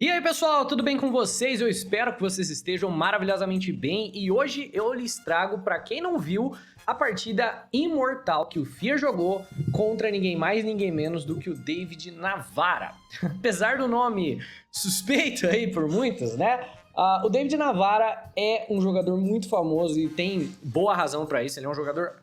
E aí pessoal, tudo bem com vocês? Eu espero que vocês estejam maravilhosamente bem e hoje eu lhes trago, para quem não viu, a partida imortal que o Fear jogou contra ninguém mais, ninguém menos do que o David Navara. Apesar do nome suspeito aí por muitos, né? O David Navara é um jogador muito famoso e tem boa razão para isso. Ele é um jogador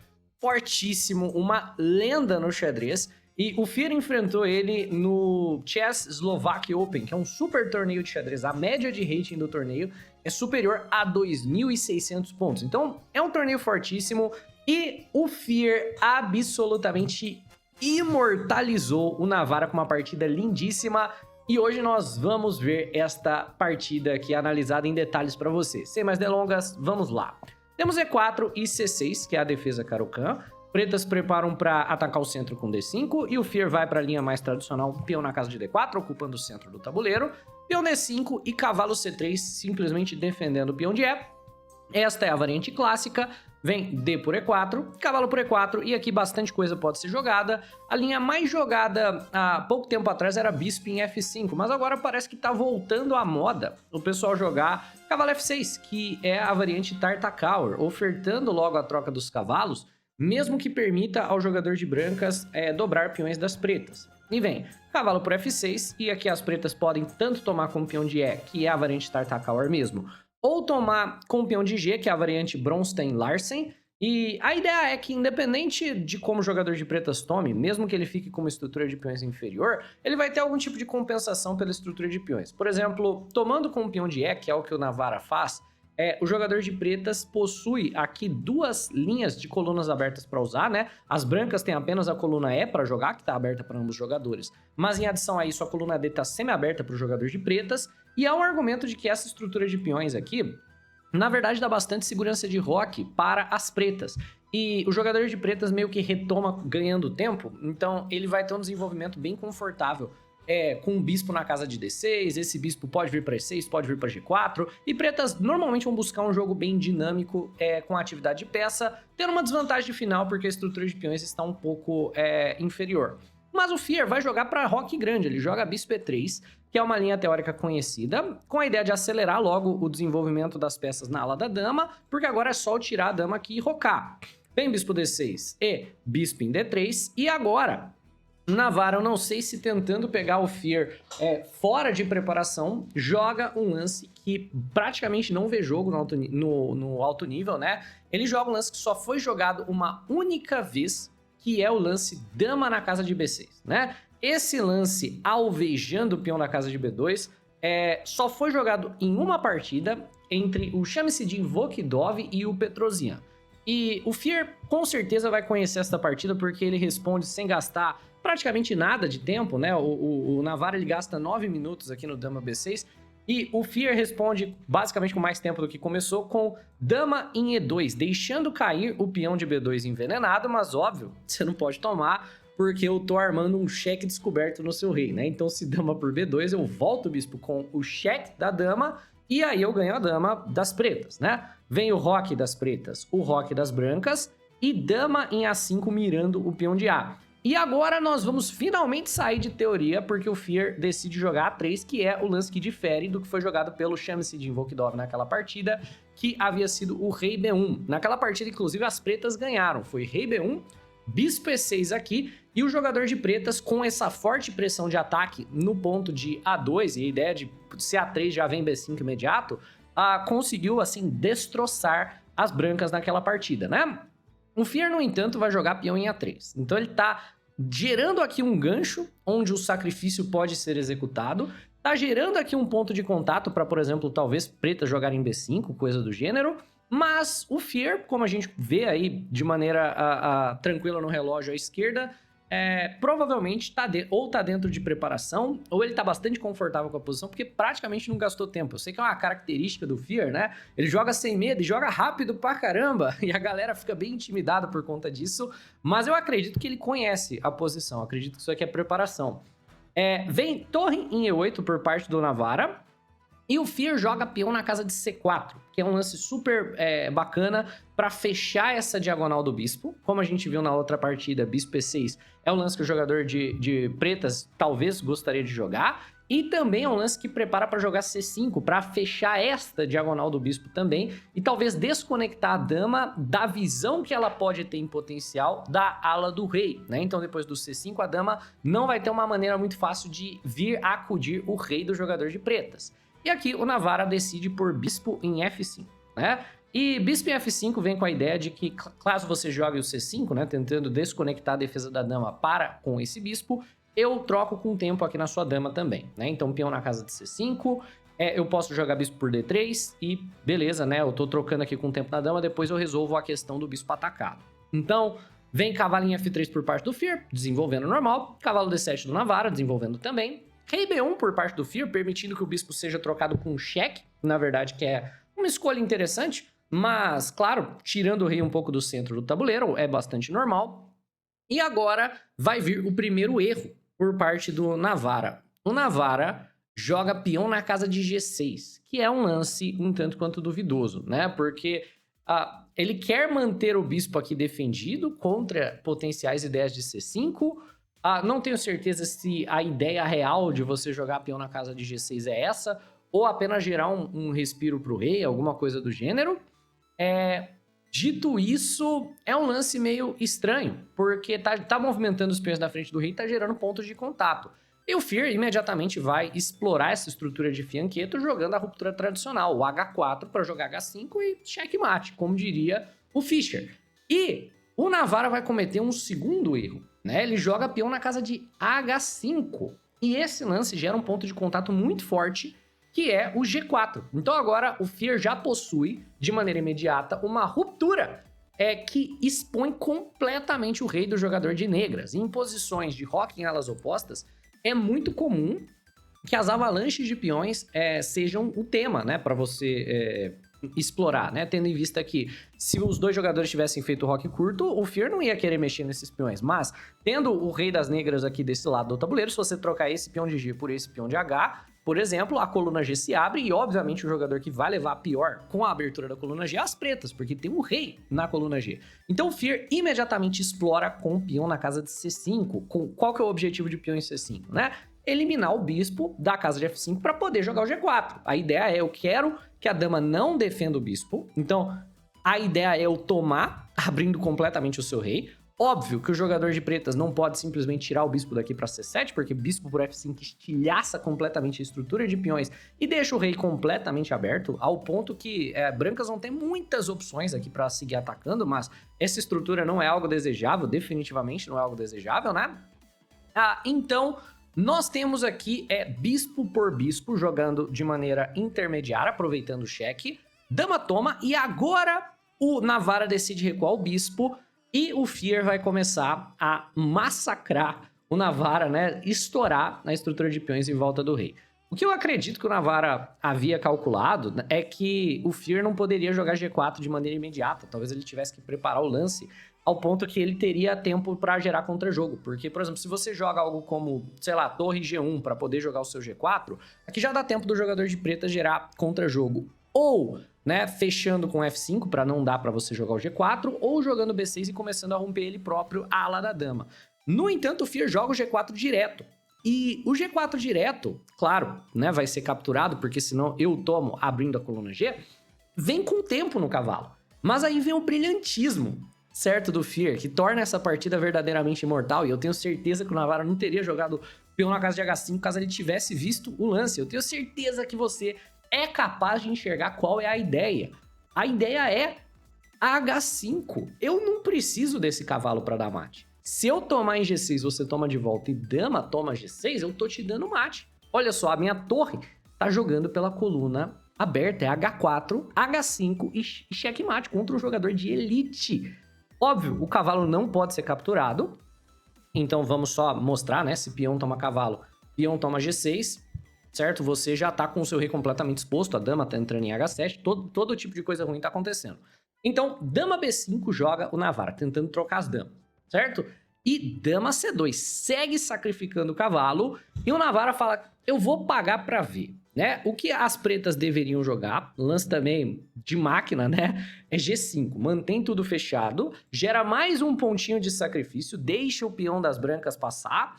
fortíssimo, uma lenda no xadrez. E o Fear enfrentou ele no Chess Slovak Open, que é um super torneio de xadrez. A média de rating do torneio é superior a 2.600 pontos. Então, é um torneio fortíssimo e o Fear absolutamente imortalizou o Navara com uma partida lindíssima. E hoje nós vamos ver esta partida aqui analisada em detalhes para você. Sem mais delongas, vamos lá. Temos E4 e C6, que é a defesa Caro-Kann. Pretas preparam para atacar o centro com D5 e o Fear vai para a linha mais tradicional, peão na casa de D4, ocupando o centro do tabuleiro, peão D5 e cavalo C3, simplesmente defendendo o peão de E. Esta é a variante clássica, vem D por E4, cavalo por E4 e aqui bastante coisa pode ser jogada. A linha mais jogada há pouco tempo atrás era bispo em F5, mas agora parece que está voltando à moda o pessoal jogar cavalo F6, que é a variante Tartakower, ofertando logo a troca dos cavalos, mesmo que permita ao jogador de brancas dobrar peões das pretas. E vem cavalo por F6, e aqui as pretas podem tanto tomar com o peão de E, que é a variante Tartakower mesmo, ou tomar com o peão de G, que é a variante Bronstein-Larsen. E a ideia é que, independente de como o jogador de pretas tome, mesmo que ele fique com uma estrutura de peões inferior, ele vai ter algum tipo de compensação pela estrutura de peões. Por exemplo, tomando com o peão de E, que é o que o Navara faz, o jogador de pretas possui aqui duas linhas de colunas abertas para usar, né? As brancas têm apenas a coluna E para jogar, que está aberta para ambos os jogadores. Mas em adição a isso, a coluna D está semi-aberta para o jogador de pretas. E há um argumento de que essa estrutura de peões aqui, na verdade, dá bastante segurança de roque para as pretas. E o jogador de pretas meio que retoma ganhando tempo, então ele vai ter um desenvolvimento bem confortável. Com um bispo na casa de D6, esse bispo pode vir para E6, pode vir para G4, e pretas normalmente vão buscar um jogo bem dinâmico com atividade de peça, tendo uma desvantagem final porque a estrutura de peões está um pouco inferior. Mas o Fear vai jogar para roque grande, ele joga bispo E3, que é uma linha teórica conhecida, com a ideia de acelerar logo o desenvolvimento das peças na ala da dama, porque agora é só tirar a dama aqui e rocar. Vem bispo D6 e bispo em D3, e agora Navara, eu não sei se tentando pegar o Fear fora de preparação, joga um lance que praticamente não vê jogo no alto nível, né? Ele joga um lance que só foi jogado uma única vez, que é o lance dama na casa de B6, né? Esse lance alvejando o peão na casa de B2 só foi jogado em uma partida entre o Shamsidin Vokidov e o Petrosian. E o Fear com certeza vai conhecer essa partida porque ele responde sem gastar praticamente nada de tempo, né? O Navara ele gasta 9 minutos aqui no Dama B6 e o Fear responde basicamente com mais tempo do que começou, com Dama em E2, deixando cair o peão de B2 envenenado, mas óbvio, você não pode tomar porque eu tô armando um cheque descoberto no seu rei, né? Então se Dama por B2, eu volto o bispo com o cheque da dama e aí eu ganho a dama das pretas, né? Vem o roque das pretas, o roque das brancas e dama em A5 mirando o peão de A. E agora nós vamos finalmente sair de teoria, porque o Fear decide jogar A3, que é o lance que difere do que foi jogado pelo Shamsidin Vokidov naquela partida, que havia sido o rei B1. Naquela partida, inclusive, as pretas ganharam. Foi rei B1, bispo E6 aqui, e o jogador de pretas, com essa forte pressão de ataque no ponto de A2, e a ideia de se A3 já vem B5 imediato, conseguiu, assim, destroçar as brancas naquela partida, né? O Fear, no entanto, vai jogar peão em A3. Então ele tá gerando aqui um gancho onde o sacrifício pode ser executado, tá gerando aqui um ponto de contato para, por exemplo, talvez pretas jogarem em B5, coisa do gênero, mas o Fear, como a gente vê aí de maneira tranquila no relógio à esquerda, provavelmente ou tá dentro de preparação, ou ele tá bastante confortável com a posição, porque praticamente não gastou tempo. Eu sei que é uma característica do Fear, né? Ele joga sem medo e joga rápido pra caramba, e a galera fica bem intimidada por conta disso, mas eu acredito que ele conhece a posição, acredito que isso aqui é preparação. Vem torre em E8 por parte do Navara, e o Fear joga peão na casa de C4, que é um lance super bacana para fechar essa diagonal do bispo. Como a gente viu na outra partida, bispo E6 é um lance que o jogador de pretas talvez gostaria de jogar. E também é um lance que prepara para jogar C5, para fechar esta diagonal do bispo também, e talvez desconectar a dama da visão que ela pode ter em potencial da ala do rei, né? Então depois do C5 a dama não vai ter uma maneira muito fácil de vir acudir o rei do jogador de pretas. E aqui o Navara decide por bispo em F5, né? E bispo em F5 vem com a ideia de que caso você jogue o C5, né, tentando desconectar a defesa da dama para com esse bispo, eu troco com o tempo aqui na sua dama também, né? Então, peão na casa de C5, eu posso jogar bispo por D3 e beleza, né? Eu tô trocando aqui com o tempo na dama, depois eu resolvo a questão do bispo atacado. Então, vem cavalo em F3 por parte do Fear, desenvolvendo normal. Cavalo D7 do Navara, desenvolvendo também. Rei B1 por parte do Fear, permitindo que o bispo seja trocado com um cheque, na verdade, que é uma escolha interessante, mas, claro, tirando o rei um pouco do centro do tabuleiro, é bastante normal. E agora vai vir o primeiro erro por parte do Navara. O Navara joga peão na casa de G6, que é um lance um tanto quanto duvidoso, né? Porque ele quer manter o bispo aqui defendido contra potenciais ideias de C5. Não tenho certeza se a ideia real de você jogar peão na casa de G6 é essa, ou apenas gerar um respiro para o rei, alguma coisa do gênero. Dito isso, é um lance meio estranho, porque tá movimentando os peões da frente do rei e tá gerando pontos de contato. E o Fear imediatamente vai explorar essa estrutura de fianqueto jogando a ruptura tradicional, o H4 para jogar H5 e checkmate, como diria o Fischer. E o Navara vai cometer um segundo erro, né? Ele joga peão na casa de H5, e esse lance gera um ponto de contato muito forte, que é o G4. Então agora o Fear já possui, de maneira imediata, uma ruptura que expõe completamente o rei do jogador de negras. Em posições de roque em alas opostas, é muito comum que as avalanches de peões sejam o tema, né, para você explorar, né? Tendo em vista que se os dois jogadores tivessem feito roque curto, o Fear não ia querer mexer nesses peões, mas tendo o rei das negras aqui desse lado do tabuleiro, se você trocar esse peão de G por esse peão de H, por exemplo, a coluna G se abre e, obviamente, o jogador que vai levar a pior com a abertura da coluna G é as pretas, porque tem um rei na coluna G. Então o Fear imediatamente explora com o peão na casa de C5. Qual que é o objetivo de peão em C5, né? Eliminar o bispo da casa de F5 para poder jogar o G4. A ideia é, eu quero que a dama não defenda o bispo, então a ideia é eu tomar, abrindo completamente o seu rei. Óbvio que o jogador de pretas não pode simplesmente tirar o bispo daqui para C7, porque bispo por F5 estilhaça completamente a estrutura de peões e deixa o rei completamente aberto, ao ponto que brancas vão ter muitas opções aqui para seguir atacando, mas essa estrutura não é algo desejável, definitivamente não é algo desejável, né? Então, nós temos aqui bispo por bispo jogando de maneira intermediária, aproveitando o cheque, dama toma, e agora o Navara decide recuar o bispo, e o Fear vai começar a massacrar o Navara, né? Estourar na estrutura de peões em volta do rei. O que eu acredito que o Navara havia calculado é que o Fear não poderia jogar G4 de maneira imediata. Talvez ele tivesse que preparar o lance ao ponto que ele teria tempo para gerar contra-jogo. Porque, por exemplo, se você joga algo como, sei lá, torre G1 para poder jogar o seu G4, aqui já dá tempo do jogador de preta gerar contra-jogo. Ou, né, fechando com F5 para não dar para você jogar o G4, ou jogando B6 e começando a romper ele próprio a ala da dama. No entanto, o Fear joga o G4 direto. E o G4 direto, claro, né, vai ser capturado, porque senão eu tomo abrindo a coluna G, vem com tempo no cavalo. Mas aí vem o brilhantismo, certo, do Fear, que torna essa partida verdadeiramente imortal, e eu tenho certeza que o Navara não teria jogado peão na casa de H5 caso ele tivesse visto o lance. Eu tenho certeza que você é capaz de enxergar qual é a ideia. A ideia é H5. Eu não preciso desse cavalo para dar mate. Se eu tomar em G6, você toma de volta e dama toma G6, eu tô te dando mate. Olha só, a minha torre tá jogando pela coluna aberta, é H4, H5 e checkmate contra um jogador de elite. Óbvio, o cavalo não pode ser capturado, então vamos só mostrar, né? Se peão toma cavalo, peão toma G6, certo? Você já tá com o seu rei completamente exposto, a dama tá entrando em H7, todo tipo de coisa ruim tá acontecendo. Então, dama B5 joga o Navara, tentando trocar as damas, certo? E dama C2, segue sacrificando o cavalo, e o Navara fala, eu vou pagar pra ver, né? O que as pretas deveriam jogar, lance também de máquina, né? É G5, mantém tudo fechado, gera mais um pontinho de sacrifício, deixa o peão das brancas passar,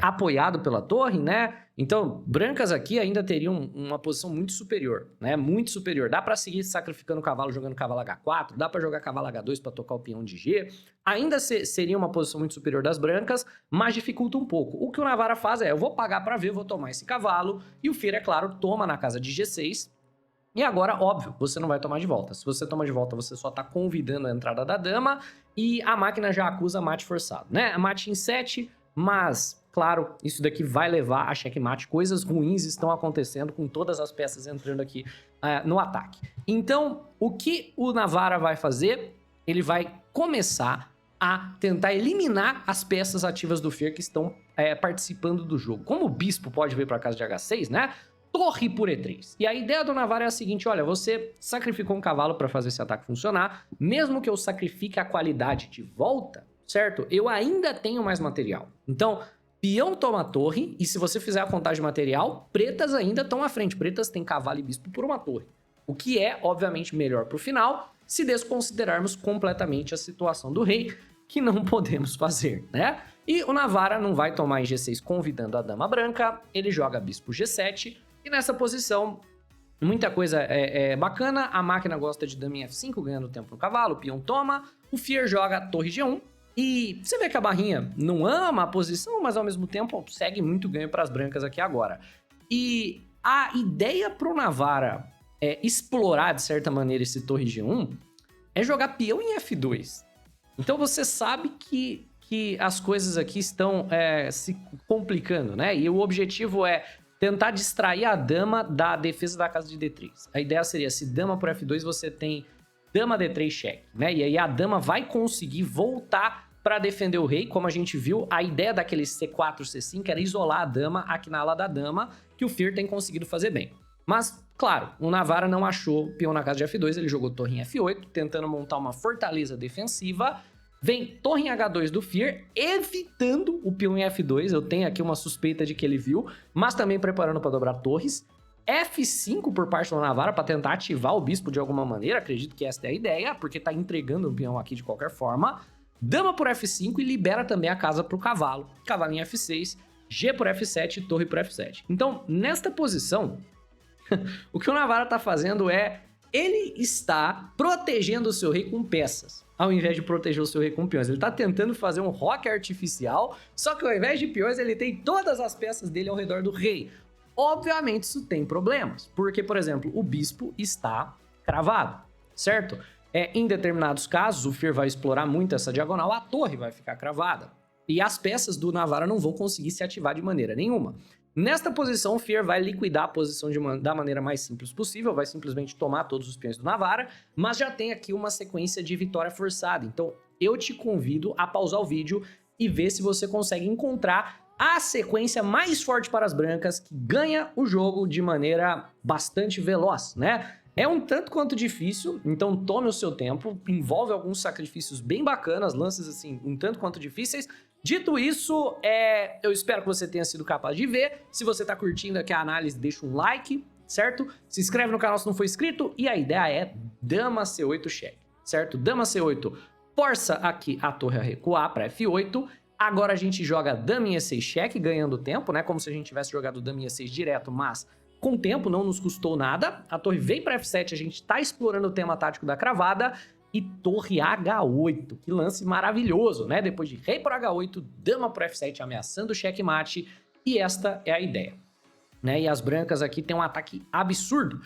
apoiado pela torre, né? Então, brancas aqui ainda teriam uma posição muito superior, né? Muito superior. Dá para seguir sacrificando o cavalo, jogando cavalo H4, dá para jogar cavalo H2 para tocar o peão de G. Ainda seria uma posição muito superior das brancas, mas dificulta um pouco. O que o Navara faz eu vou pagar para ver, vou tomar esse cavalo, e o Fier, é claro, toma na casa de G6. E agora, óbvio, você não vai tomar de volta. Se você toma de volta, você só tá convidando a entrada da dama, e a máquina já acusa mate forçado, né? Mate em 7, mas... Claro, isso daqui vai levar a checkmate. Coisas ruins estão acontecendo com todas as peças entrando aqui no ataque. Então, o que o Navara vai fazer? Ele vai começar a tentar eliminar as peças ativas do Fier que estão participando do jogo. Como o bispo pode vir para casa de H6, né? Torre por E3. E a ideia do Navara é a seguinte, olha, você sacrificou um cavalo para fazer esse ataque funcionar, mesmo que eu sacrifique a qualidade de volta, certo? Eu ainda tenho mais material. Então... Peão toma torre, e se você fizer a contagem de material, pretas ainda estão à frente. Pretas têm cavalo e bispo por uma torre. O que é, obviamente, melhor para o final, se desconsiderarmos completamente a situação do rei, que não podemos fazer, né? E o Navara não vai tomar em G6 convidando a dama branca, ele joga bispo G7, e nessa posição, muita coisa é bacana. A máquina gosta de dama em F5, ganhando tempo no cavalo, o peão toma, o Fier joga torre G1, e você vê que a barrinha não ama a posição, mas ao mesmo tempo segue muito ganho para as brancas aqui agora. E a ideia para o Navara explorar, de certa maneira, esse torre G1 é jogar peão em F2. Então você sabe que as coisas aqui estão se complicando, né? E o objetivo é tentar distrair a dama da defesa da casa de D3. A ideia seria, se dama por F2, você tem... Dama D3 cheque, né? E aí a dama vai conseguir voltar para defender o rei. Como a gente viu, a ideia daquele C4, C5 era isolar a dama aqui na ala da dama, que o Fier tem conseguido fazer bem. Mas, claro, o Navara não achou o peão na casa de F2, ele jogou torre em F8, tentando montar uma fortaleza defensiva. Vem torre em H2 do Fier, evitando o peão em F2. Eu tenho aqui uma suspeita de que ele viu, mas também preparando para dobrar torres. F5 por parte do Navara para tentar ativar o bispo de alguma maneira, acredito que esta é a ideia, porque tá entregando o peão aqui de qualquer forma. Dama por F5 e libera também a casa para o cavalo. Cavalo em F6, G por F7 e torre por F7. Então, nesta posição, o que o Navara tá fazendo ele está protegendo o seu rei com peças, ao invés de proteger o seu rei com peões. Ele tá tentando fazer um roque artificial, só que ao invés de peões, ele tem todas as peças dele ao redor do rei. Obviamente isso tem problemas, porque, por exemplo, o bispo está cravado, certo? Em determinados casos, o Fier vai explorar muito essa diagonal, a torre vai ficar cravada. E as peças do Navara não vão conseguir se ativar de maneira nenhuma. Nesta posição, o Fier vai liquidar a posição da maneira mais simples possível, vai simplesmente tomar todos os peões do Navara, mas já tem aqui uma sequência de vitória forçada. Então, eu te convido a pausar o vídeo e ver se você consegue encontrar a sequência mais forte para as brancas, que ganha o jogo de maneira bastante veloz, né? É um tanto quanto difícil, então tome o seu tempo, envolve alguns sacrifícios bem bacanas, lances assim, um tanto quanto difíceis. Dito isso, eu espero que você tenha sido capaz de ver. Se você tá curtindo aqui a análise, deixa um like, certo? Se inscreve no canal se não for inscrito, e a ideia é dama C8 cheque, certo? Dama C8 força aqui a torre a recuar para F8. Agora a gente joga dama em E6 cheque, ganhando tempo, né? Como se a gente tivesse jogado dama em E6 direto, mas com tempo, não nos custou nada. A torre vem para F7, a gente tá explorando o tema tático da cravada. E torre H8, que lance maravilhoso, né? Depois de rei por H8, dama por F7 ameaçando o checkmate. E esta é a ideia, né? E as brancas aqui tem um ataque absurdo.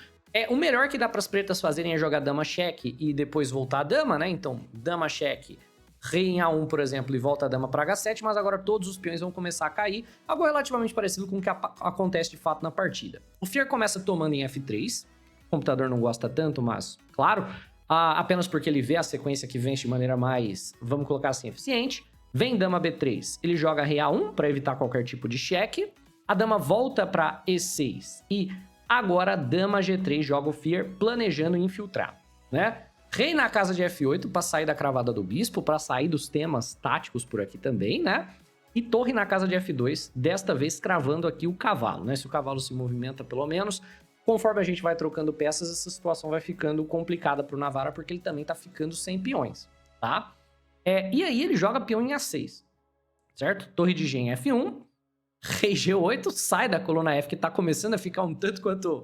O melhor que dá para as pretas fazerem é jogar dama cheque e depois voltar a dama, né? Então, dama cheque, rei em A1, por exemplo, e volta a dama para H7, mas agora todos os peões vão começar a cair, algo relativamente parecido com o que acontece de fato na partida. O Fier começa tomando em F3, o computador não gosta tanto, mas, claro, apenas porque ele vê a sequência que vence de maneira mais, vamos colocar assim, eficiente. Vem dama B3, ele joga rei A1 para evitar qualquer tipo de cheque, a dama volta para E6 e agora dama G3 joga o Fier planejando infiltrar, né? Rei na casa de F8 para sair da cravada do bispo, para sair dos temas táticos por aqui também, né? E torre na casa de F2, desta vez cravando aqui o cavalo, né? Se o cavalo se movimenta pelo menos, conforme a gente vai trocando peças, essa situação vai ficando complicada pro Navara, porque ele também tá ficando sem peões, tá? E aí ele joga peão em A6, certo? Torre de G em F1, Rei G8 sai da coluna F, que tá começando a ficar um tanto quanto...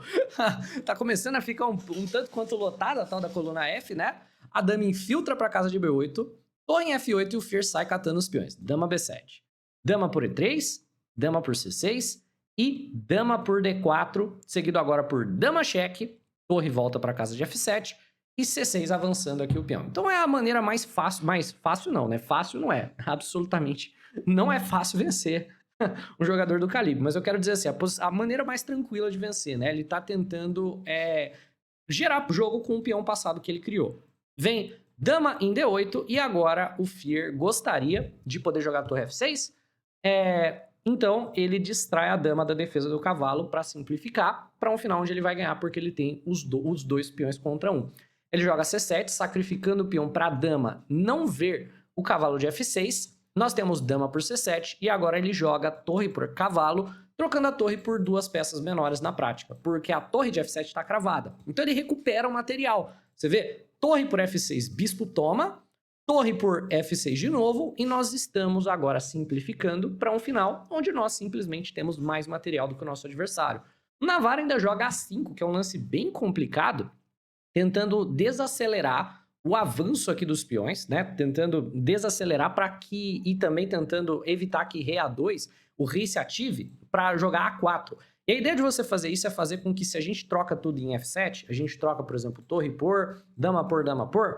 tá começando a ficar um tanto quanto lotada a tal da coluna F, né? A dama infiltra pra casa de B8, torre em F8 e o Fear sai catando os peões. Dama B7. Dama por E3, dama por C6 e dama por D4, seguido agora por dama cheque, torre volta pra casa de F7 e C6 avançando aqui o peão. Então é a maneira mais fácil não, né? Fácil não é, absolutamente não é fácil vencer um jogador do calibre, mas eu quero dizer assim, a maneira mais tranquila de vencer, né? Ele tá tentando gerar jogo com o peão passado que ele criou. Vem dama em D8 e agora o Fear gostaria de poder jogar torre F6, então ele distrai a dama da defesa do cavalo para simplificar, para um final onde ele vai ganhar porque ele tem os dois peões contra um. Ele joga C7, sacrificando o peão para a dama não ver o cavalo de F6. Nós temos dama por C7 e agora ele joga torre por cavalo, trocando a torre por duas peças menores na prática, porque a torre de F7 está cravada. Então ele recupera o material. Você vê, torre por F6, bispo toma, torre por F6 de novo, e nós estamos agora simplificando para um final onde nós simplesmente temos mais material do que o nosso adversário. O Navarra ainda joga A5, que é um lance bem complicado, tentando desacelerar o avanço aqui dos peões, né? Tentando desacelerar e também tentando evitar que rei A2, o rei se ative para jogar A4. E a ideia de você fazer isso é fazer com que, se a gente troca tudo em F7, a gente troca, por exemplo, torre por, dama por,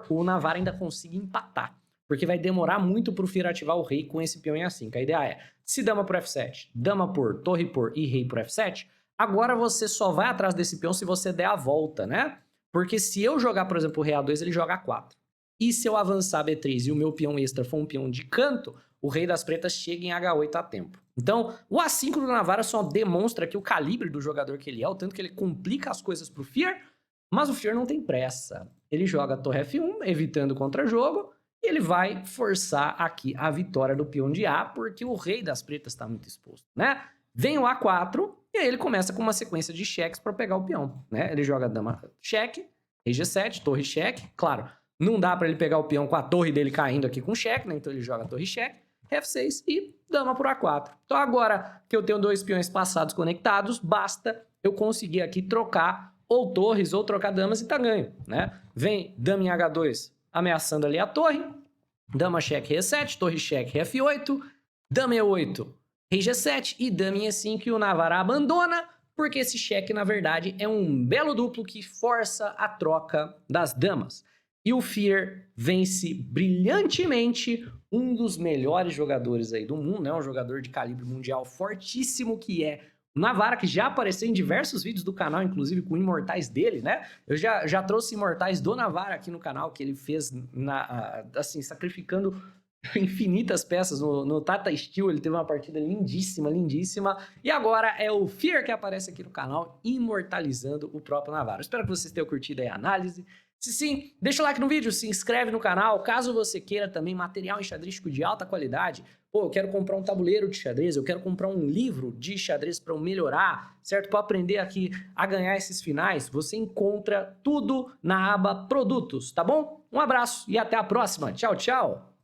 o Navarra ainda consiga empatar. Porque vai demorar muito pro Fear ativar o rei com esse peão em A5. A ideia é, se dama por F7, dama por, torre por e rei por F7, agora você só vai atrás desse peão se você der a volta, né? Porque se eu jogar, por exemplo, o rei A2, ele joga A4. E se eu avançar B3 e o meu peão extra for um peão de canto, o rei das pretas chega em H8 a tempo. Então, o A5 do Navarra só demonstra aqui o calibre do jogador que ele é, o tanto que ele complica as coisas pro Fear, mas o Fear não tem pressa. Ele joga torre F1, evitando contra-jogo, e ele vai forçar aqui a vitória do peão de A, porque o rei das pretas está muito exposto, né? Vem o A4, e aí ele começa com uma sequência de cheques para pegar o peão, né? Ele joga dama cheque, rei G7, torre cheque, claro, não dá para ele pegar o peão com a torre dele caindo aqui com cheque, né? Então ele joga torre cheque, F6 e dama por A4. Então agora que eu tenho dois peões passados conectados, basta eu conseguir aqui trocar ou torres ou trocar damas e tá ganho, né? Vem dama em H2 ameaçando ali a torre, dama cheque G7, torre cheque F8, dama E8, rei G7 e dama em E5 e o Navarra abandona, porque esse cheque na verdade é um belo duplo que força a troca das damas. E o Fear vence brilhantemente um dos melhores jogadores aí do mundo, né? Um jogador de calibre mundial fortíssimo que é o Navarra, que já apareceu em diversos vídeos do canal, inclusive com imortais dele, né? Eu já trouxe imortais do Navarra aqui no canal, que ele fez, assim, sacrificando infinitas peças no Tata Steel. Ele teve uma partida lindíssima, lindíssima. E agora é o Fear que aparece aqui no canal, imortalizando o próprio Navarra. Espero que vocês tenham curtido aí a análise. Se sim, deixa o like no vídeo, se inscreve no canal, caso você queira também material enxadrístico de alta qualidade. Pô, eu quero comprar um tabuleiro de xadrez, eu quero comprar um livro de xadrez para eu melhorar, certo? Para aprender aqui a ganhar esses finais, você encontra tudo na aba produtos, tá bom? Um abraço e até a próxima. Tchau, tchau!